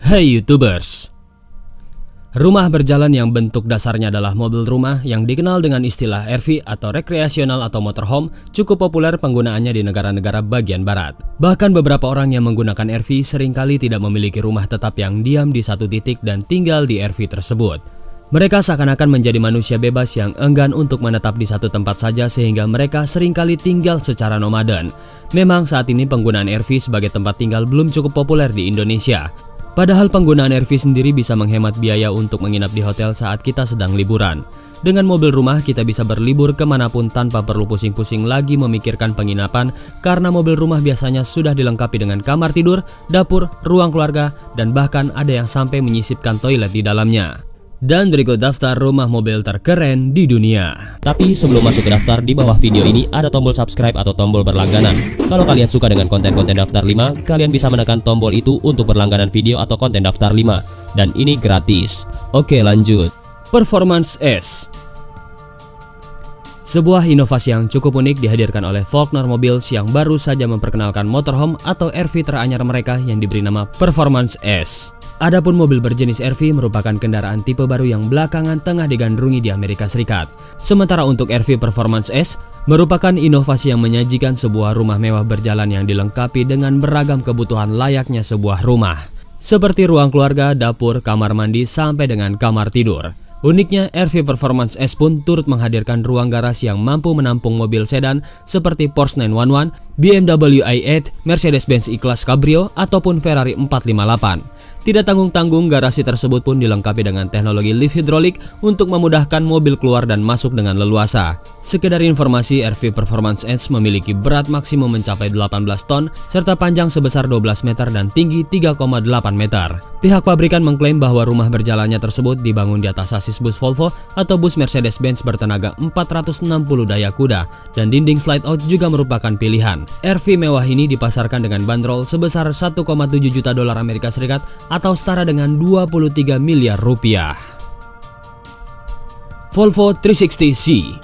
Hey YouTubers, rumah berjalan yang bentuk dasarnya adalah mobil rumah yang dikenal dengan istilah RV atau rekreasional atau motorhome cukup populer penggunaannya di negara-negara bagian barat. Bahkan beberapa orang yang menggunakan RV seringkali tidak memiliki rumah tetap yang diam di satu titik dan tinggal di RV tersebut. Mereka seakan-akan menjadi manusia bebas yang enggan untuk menetap di satu tempat saja sehingga mereka seringkali tinggal secara nomaden. Memang saat ini penggunaan RV sebagai tempat tinggal belum cukup populer di Indonesia. Padahal penggunaan RV sendiri bisa menghemat biaya untuk menginap di hotel saat kita sedang liburan. Dengan mobil rumah kita bisa berlibur kemanapun tanpa perlu pusing-pusing lagi memikirkan penginapan karena mobil rumah biasanya sudah dilengkapi dengan kamar tidur, dapur, ruang keluarga, dan bahkan ada yang sampai menyisipkan toilet di dalamnya. Dan berikut daftar rumah mobil terkeren di dunia. Tapi sebelum masuk ke daftar, di bawah video ini ada tombol subscribe atau tombol berlangganan. Kalau kalian suka dengan konten-konten daftar 5, kalian bisa menekan tombol itu untuk berlangganan video atau konten daftar 5. Dan ini gratis. Oke, lanjut. Performance S. Sebuah inovasi yang cukup unik dihadirkan oleh Faulkner Mobiles yang baru saja memperkenalkan motorhome atau RV teranyar mereka yang diberi nama Performance S. Adapun mobil berjenis RV merupakan kendaraan tipe baru yang belakangan tengah digandrungi di Amerika Serikat. Sementara untuk RV Performance S merupakan inovasi yang menyajikan sebuah rumah mewah berjalan yang dilengkapi dengan beragam kebutuhan layaknya sebuah rumah. Seperti ruang keluarga, dapur, kamar mandi, sampai dengan kamar tidur. Uniknya, RV Performance S pun turut menghadirkan ruang garasi yang mampu menampung mobil sedan seperti Porsche 911, BMW i8, Mercedes-Benz E-Class Cabrio, ataupun Ferrari 458. Tidak tanggung-tanggung, garasi tersebut pun dilengkapi dengan teknologi lift hidrolik untuk memudahkan mobil keluar dan masuk dengan leluasa. Sekedar informasi, RV Performance S memiliki berat maksimum mencapai 18 ton, serta panjang sebesar 12 meter dan tinggi 3,8 meter. Pihak pabrikan mengklaim bahwa rumah berjalannya tersebut dibangun di atas sasis bus Volvo atau bus Mercedes-Benz bertenaga 460 daya kuda, dan dinding slide out juga merupakan pilihan. RV mewah ini dipasarkan dengan bandrol sebesar 1,7 juta dolar Amerika Serikat atau setara dengan 23 miliar rupiah. Volvo 360C.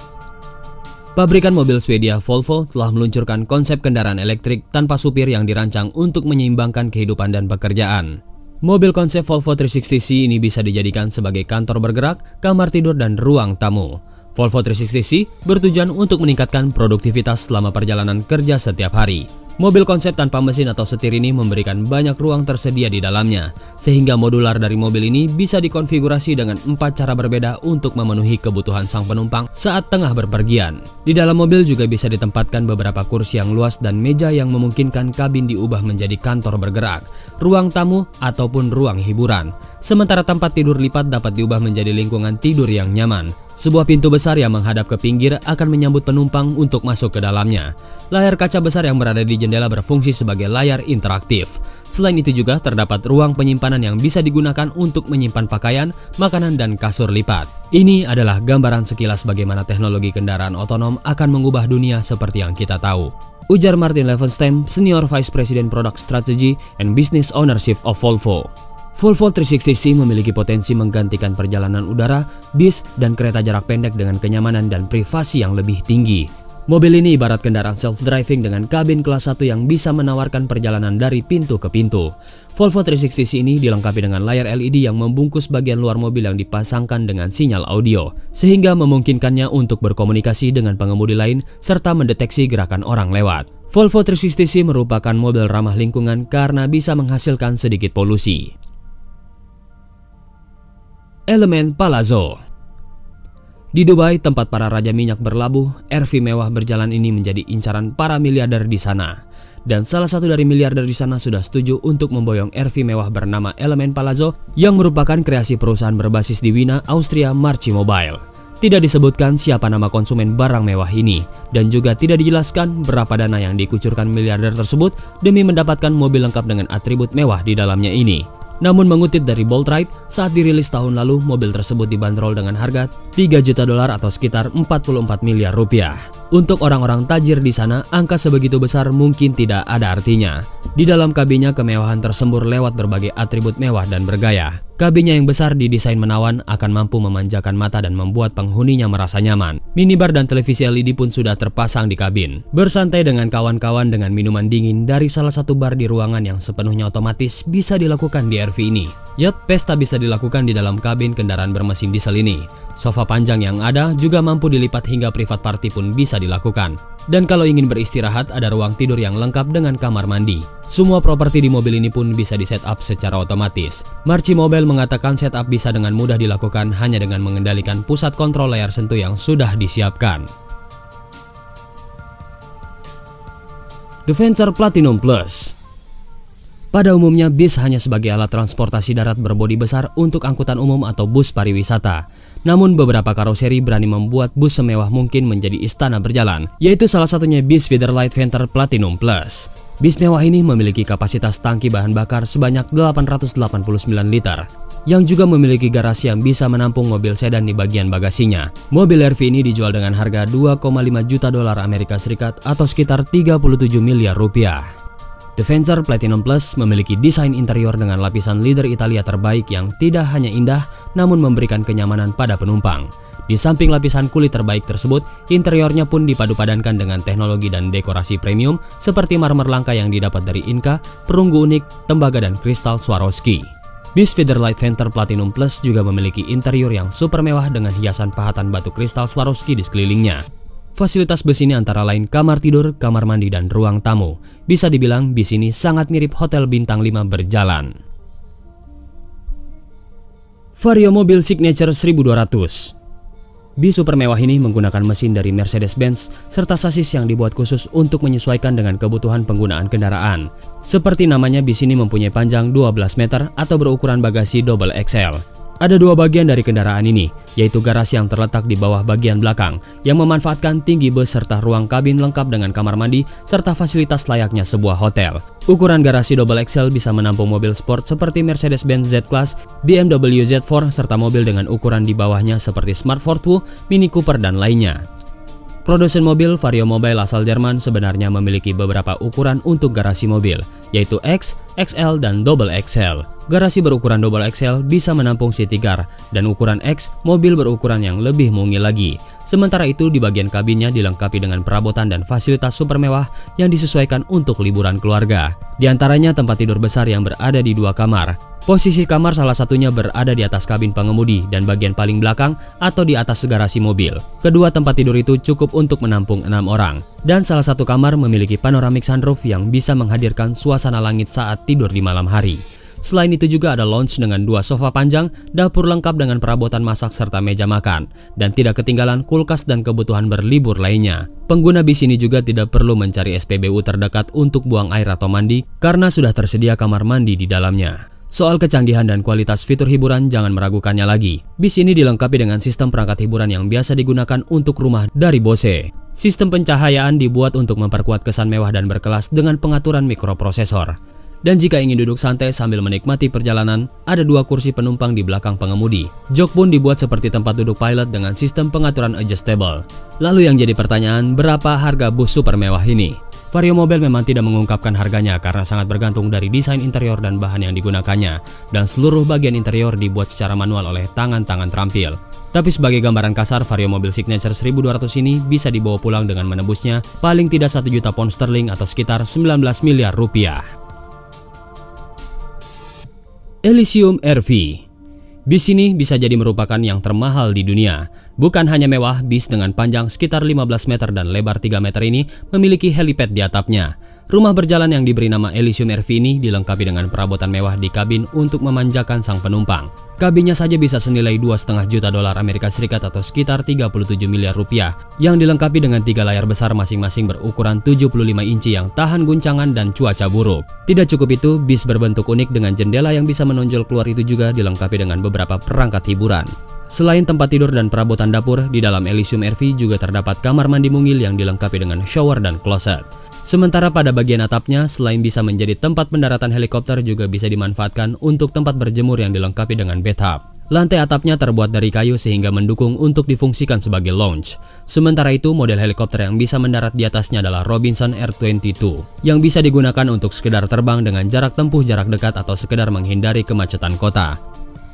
Pabrikan mobil Swedia Volvo telah meluncurkan konsep kendaraan elektrik tanpa supir yang dirancang untuk menyeimbangkan kehidupan dan pekerjaan. Mobil konsep Volvo 360C ini bisa dijadikan sebagai kantor bergerak, kamar tidur, dan ruang tamu. Volvo 360C bertujuan untuk meningkatkan produktivitas selama perjalanan kerja setiap hari. Mobil konsep tanpa mesin atau setir ini memberikan banyak ruang tersedia di dalamnya, sehingga modular dari mobil ini bisa dikonfigurasi dengan 4 cara berbeda untuk memenuhi kebutuhan sang penumpang saat tengah berpergian. Di dalam mobil juga bisa ditempatkan beberapa kursi yang luas dan meja yang memungkinkan kabin diubah menjadi kantor bergerak, ruang tamu, ataupun ruang hiburan. Sementara tempat tidur lipat dapat diubah menjadi lingkungan tidur yang nyaman. Sebuah pintu besar yang menghadap ke pinggir akan menyambut penumpang untuk masuk ke dalamnya. Layar kaca besar yang berada di jendela berfungsi sebagai layar interaktif. Selain itu juga terdapat ruang penyimpanan yang bisa digunakan untuk menyimpan pakaian, makanan, dan kasur lipat. Ini adalah gambaran sekilas bagaimana teknologi kendaraan otonom akan mengubah dunia seperti yang kita tahu, ujar Martin Levenstam, Senior Vice President Product Strategy and Business Ownership of Volvo. Volvo 360C memiliki potensi menggantikan perjalanan udara, bis, dan kereta jarak pendek dengan kenyamanan dan privasi yang lebih tinggi. Mobil ini ibarat kendaraan self-driving dengan kabin kelas 1 yang bisa menawarkan perjalanan dari pintu ke pintu. Volvo 360C ini dilengkapi dengan layar LED yang membungkus bagian luar mobil yang dipasangkan dengan sinyal audio, sehingga memungkinkannya untuk berkomunikasi dengan pengemudi lain serta mendeteksi gerakan orang lewat. Volvo 360C merupakan mobil ramah lingkungan karena bisa menghasilkan sedikit polusi. Elemen Palazzo. Di Dubai, tempat para raja minyak berlabuh, RV mewah berjalan ini menjadi incaran para miliarder di sana. Dan salah satu dari miliarder di sana sudah setuju untuk memboyong RV mewah bernama Elemen Palazzo yang merupakan kreasi perusahaan berbasis di Wina, Austria, Marchi Mobile. Tidak disebutkan siapa nama konsumen barang mewah ini, dan juga tidak dijelaskan berapa dana yang dikucurkan miliarder tersebut demi mendapatkan mobil lengkap dengan atribut mewah di dalamnya ini. Namun mengutip dari Bolt.Ride, saat dirilis tahun lalu, mobil tersebut dibanderol dengan harga 3 juta dolar atau sekitar 44 miliar rupiah. Untuk orang-orang tajir di sana, angka sebegitu besar mungkin tidak ada artinya. Di dalam kabinnya kemewahan tersembur lewat berbagai atribut mewah dan bergaya. Kabinnya yang besar didesain menawan akan mampu memanjakan mata dan membuat penghuninya merasa nyaman. Minibar dan televisi LED pun sudah terpasang di kabin. Bersantai dengan kawan-kawan dengan minuman dingin dari salah satu bar di ruangan yang sepenuhnya otomatis bisa dilakukan di RV ini. Yap, pesta bisa dilakukan di dalam kabin kendaraan bermesin diesel ini. Sofa panjang yang ada juga mampu dilipat hingga private party pun bisa dilakukan. Dan kalau ingin beristirahat, ada ruang tidur yang lengkap dengan kamar mandi. Semua properti di mobil ini pun bisa di-setup secara otomatis. Marci Mobile mengatakan setup bisa dengan mudah dilakukan hanya dengan mengendalikan pusat kontrol layar sentuh yang sudah disiapkan. Defender Platinum Plus. Pada umumnya, bis hanya sebagai alat transportasi darat berbodi besar untuk angkutan umum atau bus pariwisata. Namun beberapa karoseri berani membuat bus semewah mungkin menjadi istana berjalan, yaitu salah satunya bis Featherlight Venter Platinum Plus. Bis mewah ini memiliki kapasitas tangki bahan bakar sebanyak 889 liter, yang juga memiliki garasi yang bisa menampung mobil sedan di bagian bagasinya. Mobil RV ini dijual dengan harga 2,5 juta dolar Amerika Serikat atau sekitar 37 miliar rupiah. Defender Platinum Plus memiliki desain interior dengan lapisan leather Italia terbaik yang tidak hanya indah namun memberikan kenyamanan pada penumpang. Di samping lapisan kulit terbaik tersebut, interiornya pun dipadu-padankan dengan teknologi dan dekorasi premium seperti marmer langka yang didapat dari Inca, perunggu unik, tembaga dan kristal Swarovski. Bis Featherlight Venter Platinum Plus juga memiliki interior yang super mewah dengan hiasan pahatan batu kristal Swarovski di sekelilingnya. Fasilitas bus ini antara lain kamar tidur, kamar mandi, dan ruang tamu. Bisa dibilang bis ini sangat mirip hotel bintang 5 berjalan. Vario Mobil Signature 1200. Bis super mewah ini menggunakan mesin dari Mercedes-Benz serta sasis yang dibuat khusus untuk menyesuaikan dengan kebutuhan penggunaan kendaraan. Seperti namanya, bis ini mempunyai panjang 12 meter atau berukuran bagasi double XL. Ada dua bagian dari kendaraan ini, yaitu garasi yang terletak di bawah bagian belakang yang memanfaatkan tinggi bus serta ruang kabin lengkap dengan kamar mandi serta fasilitas layaknya sebuah hotel. Ukuran garasi double XL bisa menampung mobil sport seperti Mercedes-Benz Z-Class, BMW Z4 serta mobil dengan ukuran di bawahnya seperti Smart Fortwo, Mini Cooper dan lainnya. Produsen mobil Vario Mobile asal Jerman sebenarnya memiliki beberapa ukuran untuk garasi mobil, yaitu X, XL, dan Double XL. Garasi berukuran Double XL bisa menampung city car, dan ukuran X, mobil berukuran yang lebih mungil lagi. Sementara itu di bagian kabinnya dilengkapi dengan perabotan dan fasilitas super mewah yang disesuaikan untuk liburan keluarga. Di antaranya tempat tidur besar yang berada di 2 kamar. Posisi kamar salah satunya berada di atas kabin pengemudi dan bagian paling belakang atau di atas garasi mobil. Kedua tempat tidur itu cukup untuk menampung 6 orang. Dan salah satu kamar memiliki panoramic sunroof yang bisa menghadirkan suasana langit saat tidur di malam hari. Selain itu juga ada lounge dengan 2 sofa panjang, dapur lengkap dengan perabotan masak serta meja makan, dan tidak ketinggalan kulkas dan kebutuhan berlibur lainnya. Pengguna bis ini juga tidak perlu mencari SPBU terdekat untuk buang air atau mandi karena sudah tersedia kamar mandi di dalamnya. Soal kecanggihan dan kualitas fitur hiburan jangan meragukannya lagi. Bis ini dilengkapi dengan sistem perangkat hiburan yang biasa digunakan untuk rumah dari Bose. Sistem pencahayaan dibuat untuk memperkuat kesan mewah dan berkelas dengan pengaturan mikroprosesor. Dan jika ingin duduk santai sambil menikmati perjalanan, ada 2 kursi penumpang di belakang pengemudi. Jok pun dibuat seperti tempat duduk pilot dengan sistem pengaturan adjustable. Lalu yang jadi pertanyaan, berapa harga bus super mewah ini? Vario Mobile memang tidak mengungkapkan harganya karena sangat bergantung dari desain interior dan bahan yang digunakannya, dan seluruh bagian interior dibuat secara manual oleh tangan-tangan terampil. Tapi sebagai gambaran kasar, Vario Mobil Signature 1200 ini bisa dibawa pulang dengan menebusnya paling tidak 1 juta pound sterling atau sekitar 19 miliar rupiah. Elysium RV. Bis ini bisa jadi merupakan yang termahal di dunia. Bukan hanya mewah, bis dengan panjang sekitar 15 meter dan lebar 3 meter ini memiliki helipad di atapnya. Rumah berjalan yang diberi nama Elysium RV ini dilengkapi dengan perabotan mewah di kabin untuk memanjakan sang penumpang. Kabinnya saja bisa senilai 2,5 juta dolar Amerika Serikat atau sekitar 37 miliar rupiah, yang dilengkapi dengan 3 layar besar masing-masing berukuran 75 inci yang tahan guncangan dan cuaca buruk. Tidak cukup itu, bis berbentuk unik dengan jendela yang bisa menonjol keluar itu juga dilengkapi dengan beberapa perangkat hiburan. Selain tempat tidur dan perabotan dapur, di dalam Elysium RV juga terdapat kamar mandi mungil yang dilengkapi dengan shower dan kloset. Sementara pada bagian atapnya, selain bisa menjadi tempat pendaratan helikopter, juga bisa dimanfaatkan untuk tempat berjemur yang dilengkapi dengan bathtub. Lantai atapnya terbuat dari kayu sehingga mendukung untuk difungsikan sebagai lounge. Sementara itu, model helikopter yang bisa mendarat di atasnya adalah Robinson R22, yang bisa digunakan untuk sekedar terbang dengan jarak tempuh jarak dekat atau sekedar menghindari kemacetan kota.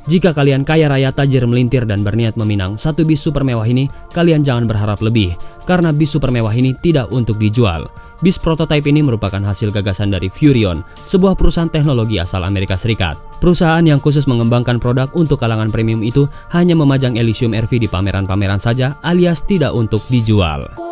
Jika kalian kaya raya, tajir, melintir, dan berniat meminang satu bis super mewah ini, kalian jangan berharap lebih, karena bis super mewah ini tidak untuk dijual. Bis prototipe ini merupakan hasil gagasan dari Furion, sebuah perusahaan teknologi asal Amerika Serikat. Perusahaan yang khusus mengembangkan produk untuk kalangan premium itu hanya memajang Elysium RV di pameran-pameran saja, alias tidak untuk dijual.